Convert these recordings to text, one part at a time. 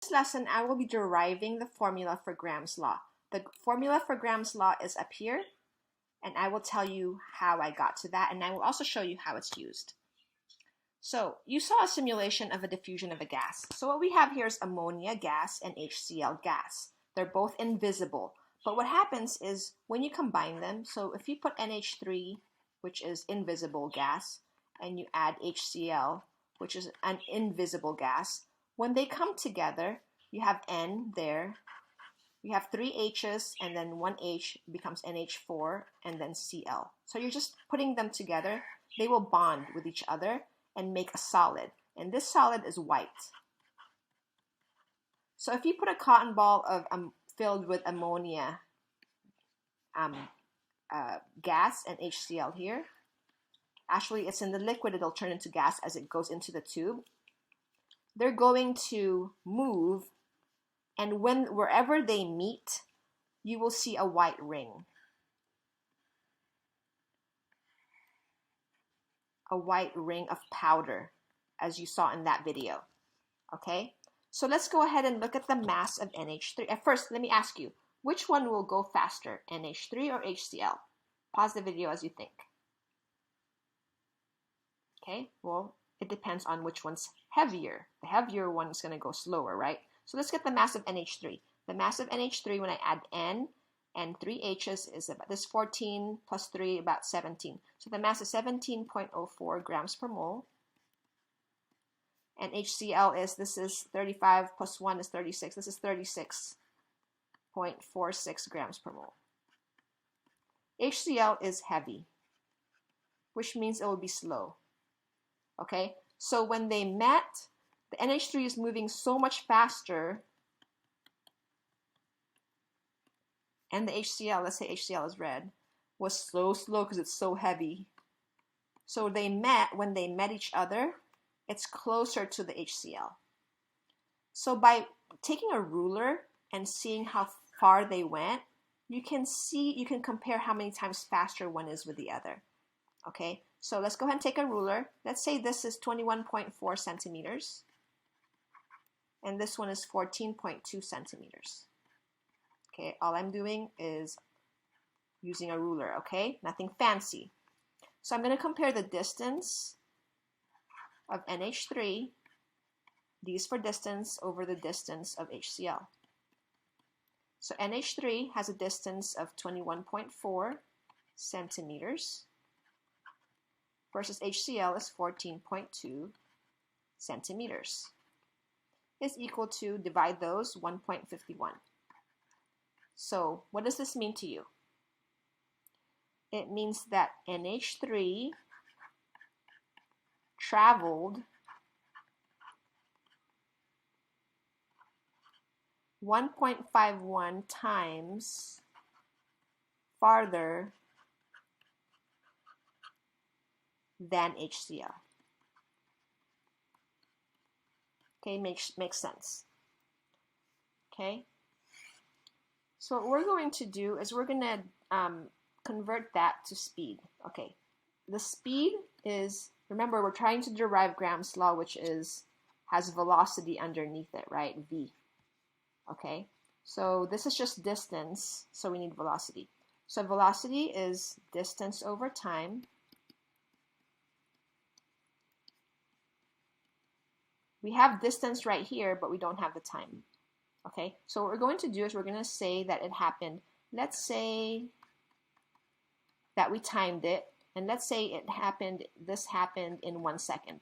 This lesson, I will be deriving the formula for Graham's law. The formula for Graham's law is up here, and I will tell you how I got to that, and I will also show you how it's used. So you saw a simulation of a diffusion of a gas. So what we have here is ammonia gas and HCl gas. They're both invisible. But what happens is when you combine them, so if you put NH3, which is invisible gas, and you add HCl, which is an invisible gas, when they come together, you have N there, you have three H's, and then one H becomes NH4, and then Cl. So you're just putting them together. They will bond with each other and make a solid. And this solid is white. So if you put a cotton ball of filled with ammonia gas and HCl here, actually it's in the liquid, it'll turn into gas as it goes into the tube. They're going to move, and wherever they meet, you will see a white ring. A white ring of powder, as you saw in that video. Okay, so let's go ahead and look at the mass of NH3. At first, let me ask you, which one will go faster, NH3 or HCl? Pause the video as you think. Okay, well, it depends on which one's heavier. The heavier one is going to go slower, right? So let's get the mass of NH3. The mass of NH3, when I add N and 3 H's, is about this 14 plus 3, about 17. So the mass is 17.04 grams per mole. And HCl is, this is 35 plus 1 is 36. This is 36.46 grams per mole. HCl is heavy, which means it will be slow. Okay, so when they met, the NH3 is moving so much faster, and the HCl, let's say HCl is red, was slow because it's so heavy. So they met, when they met each other, it's closer to the HCl. So by taking a ruler and seeing how far they went, you can compare how many times faster one is with the other. Okay, so let's go ahead and take a ruler. Let's say this is 21.4 centimeters, and this one is 14.2 centimeters. Okay, all I'm doing is using a ruler, okay? Nothing fancy. So I'm going to compare the distance of NH3, these for distance, over the distance of HCl. So NH3 has a distance of 21.4 centimeters versus HCl is 14.2 centimeters. Is equal to, divide those, 1.51. So what does this mean to you? It means that NH3 traveled 1.51 times farther than HCl. Okay, makes sense. Okay, so what we're going to do is we're going to convert that to speed. Okay, the speed is, remember, we're trying to derive Graham's law, which has velocity underneath it, right? V. Okay, so this is just distance, so we need velocity. So velocity is distance over time. We have distance right here, but we don't have the time. Okay, so what we're going to do is we're going to say that it happened. Let's say that we timed it, and let's say this happened in 1 second.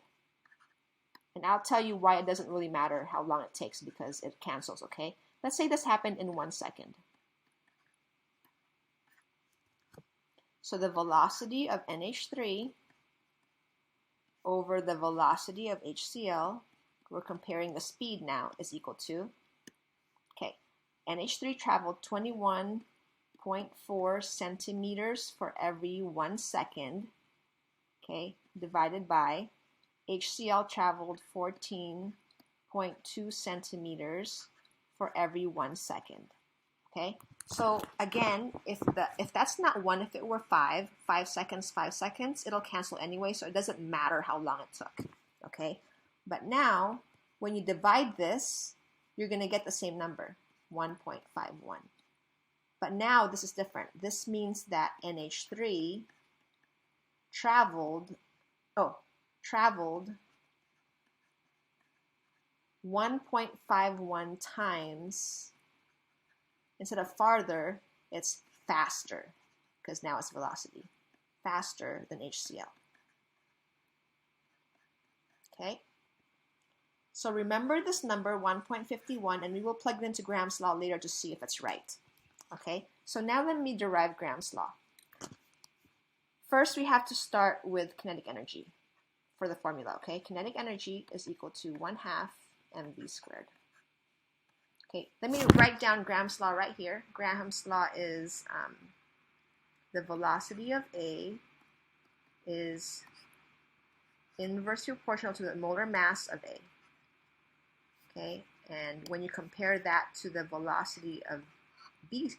And I'll tell you why it doesn't really matter how long it takes, because it cancels, okay? Let's say this happened in 1 second. So the velocity of NH3 over the velocity of HCl, we're comparing the speed now, is equal to, okay, NH3 traveled 21.4 centimeters for every 1 second, okay, divided by HCl traveled 14.2 centimeters for every 1 second. Okay, so again, if that's not 1, if it were 5 seconds, 5 seconds, it'll cancel anyway, so it doesn't matter how long it took. Okay, but now when you divide this you're going to get the same number, 1.51. But now this is different. This means that NH3 traveled 1.51 times, instead of farther, it's faster, because now it's velocity, faster than HCl. Okay? So remember this number, 1.51, and we will plug it into Graham's law later to see if it's right. Okay? So now let me derive Graham's law. First, we have to start with kinetic energy for the formula, okay? Kinetic energy is equal to 1/2 mv squared. Okay, let me write down Graham's law right here. Graham's law is the velocity of A is inversely proportional to the molar mass of A. Okay, and when you compare that to the velocity of B,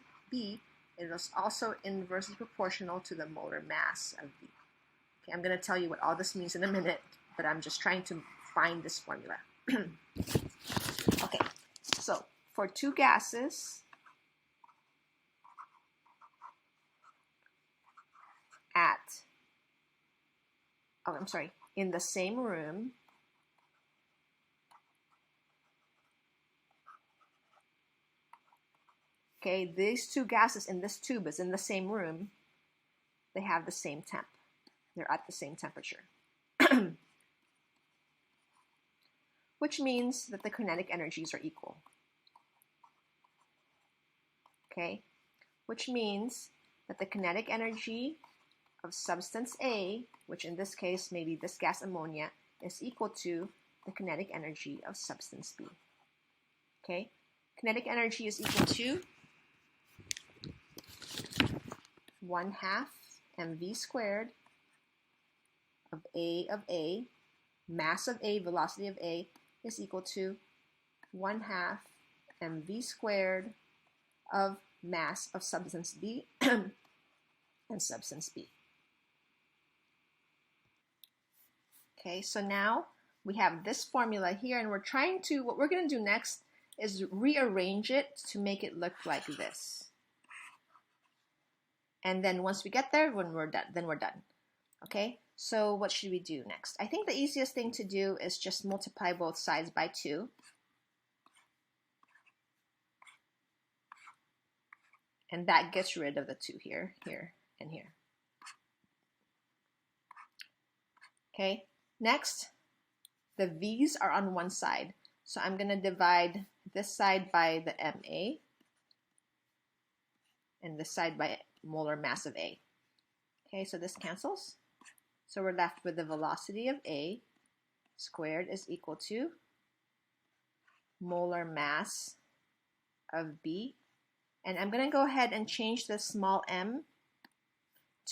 it is also inversely proportional to the molar mass of B. Okay, I'm going to tell you what all this means in a minute, but I'm just trying to find this formula. Okay, so for two gases in the same room, okay, these two gases in this tube is in the same room, they have the same temp. They're at the same temperature. Which means that the kinetic energies are equal. Okay? Which means that the kinetic energy of substance A, which in this case may be this gas ammonia, is equal to the kinetic energy of substance B. Okay? Kinetic energy is equal to 1/2 mv squared of A, mass of A, velocity of A, is equal to 1/2 mv squared of mass of substance B and substance B. Okay, so now we have this formula here, and what we're going to do next is rearrange it to make it look like this. And then once we get there, when we're done. Okay, so what should we do next? I think the easiest thing to do is just multiply both sides by 2. And that gets rid of the 2 here, here, and here. Okay, next, the V's are on one side. So I'm going to divide this side by the MA and this side by molar mass of A. Okay, so this cancels. So we're left with the velocity of A squared is equal to molar mass of B. And I'm going to go ahead and change the small m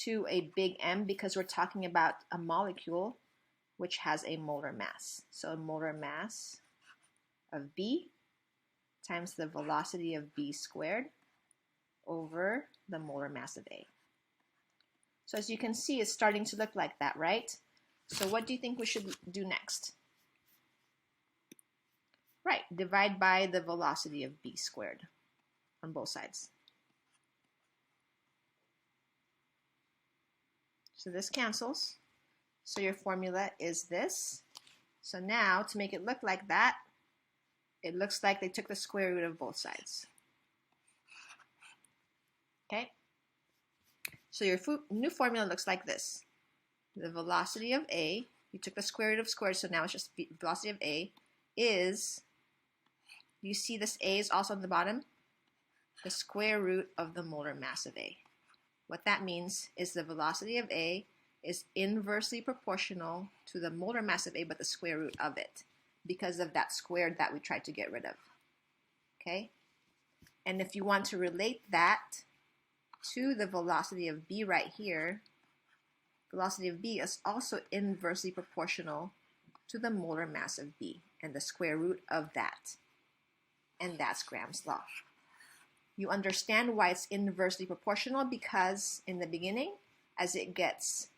to a big M because we're talking about a molecule which has a molar mass. So molar mass of B times the velocity of B squared over the molar mass of A. So as you can see, it's starting to look like that, right? So what do you think we should do next? Right, divide by the velocity of B squared on both sides. So this cancels. So your formula is this. So now to make it look like that, it looks like they took the square root of both sides. Okay? So your new formula looks like this. The velocity of A, you took the square root of squared, so now it's just velocity of A, is, you see this A is also on the bottom? The square root of the molar mass of A. What that means is the velocity of A is inversely proportional to the molar mass of A, but the square root of it, because of that squared that we tried to get rid of. Okay? And if you want to relate that to the velocity of B right here, velocity of B is also inversely proportional to the molar mass of B and the square root of that. And that's Graham's law. You understand why it's inversely proportional because in the beginning, as it gets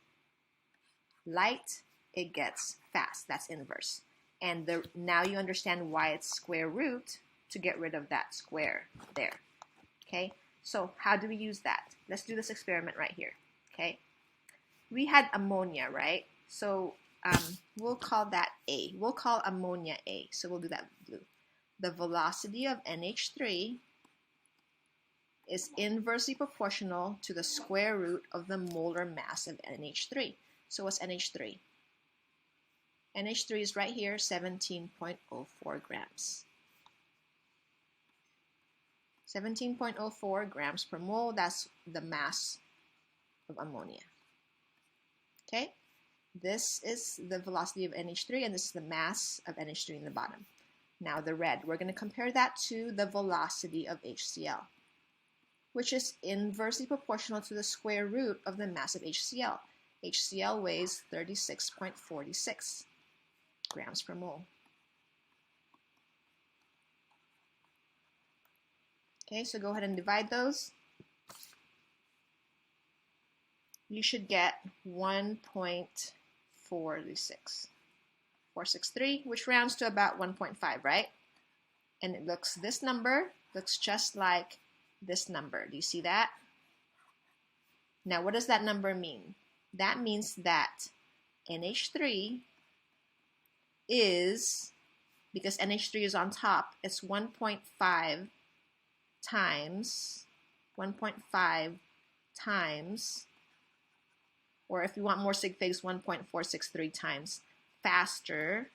light, it gets fast. That's inverse. And now you understand why it's square root to get rid of that square there. Okay, so how do we use that? Let's do this experiment right here. Okay, we had ammonia, right? So we'll call that A. We'll call ammonia A. So we'll do that blue. The velocity of NH3 is inversely proportional to the square root of the molar mass of NH3. So what's NH3? NH3 is right here, 17.04 grams. 17.04 grams per mole, that's the mass of ammonia. Okay, this is the velocity of NH3, and this is the mass of NH3 in the bottom. Now the red, we're going to compare that to the velocity of HCl, which is inversely proportional to the square root of the mass of HCl. HCl weighs 36.46 grams per mole. Okay, so go ahead and divide those. You should get 1.463, which rounds to about 1.5, right? And it looks, this number looks just like this number. Do you see that? Now, what does that number mean? That means that NH3 is, because NH3 is on top, it's 1.5 times, or if you want more sig figs, 1.463 times faster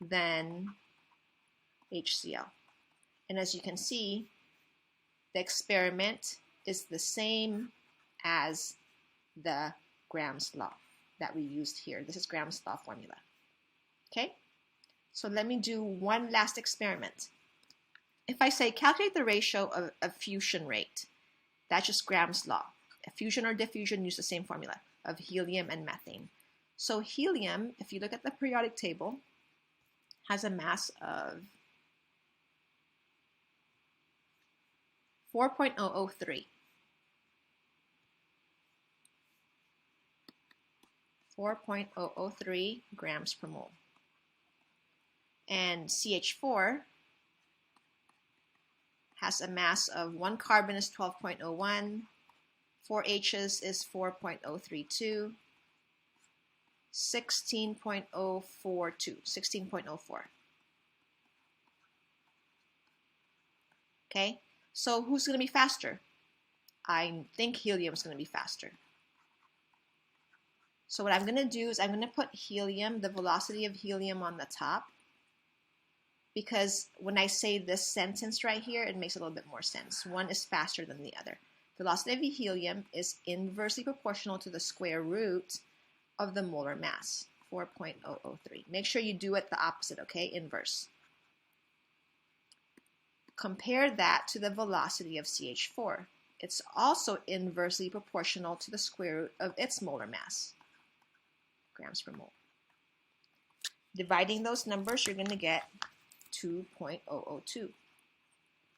than HCl. And as you can see, the experiment is the same as the Graham's law that we used here. This is Graham's law formula. Okay, so let me do one last experiment. If I say calculate the ratio of fusion rate, that's just Graham's law. Fusion or diffusion use the same formula of helium and methane. So helium, if you look at the periodic table, has a mass of 4.003. 4.003 grams per mole. And CH4 has a mass of 1 carbon is 12.01, 4 H's is 4.032, 16.042. Okay, so who's going to be faster? I think helium is going to be faster. So what I'm going to do is I'm going to put helium, the velocity of helium on the top, because when I say this sentence right here, it makes a little bit more sense. One is faster than the other. Velocity of helium is inversely proportional to the square root of the molar mass, 4.003. Make sure you do it the opposite, okay? Inverse. Compare that to the velocity of CH4. It's also inversely proportional to the square root of its molar mass, grams per mole. Dividing those numbers, you're going to get 2.002.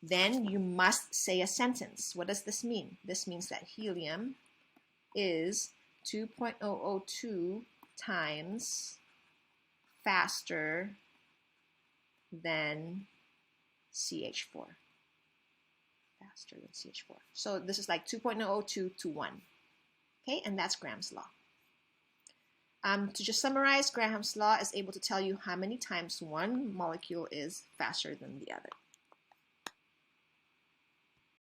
Then you must say a sentence. What does this mean? This means that helium is 2.002 times faster than CH4. Faster than CH4. So this is like 2.002 to 1. Okay, and that's Graham's law. To just summarize, Graham's law is able to tell you how many times one molecule is faster than the other.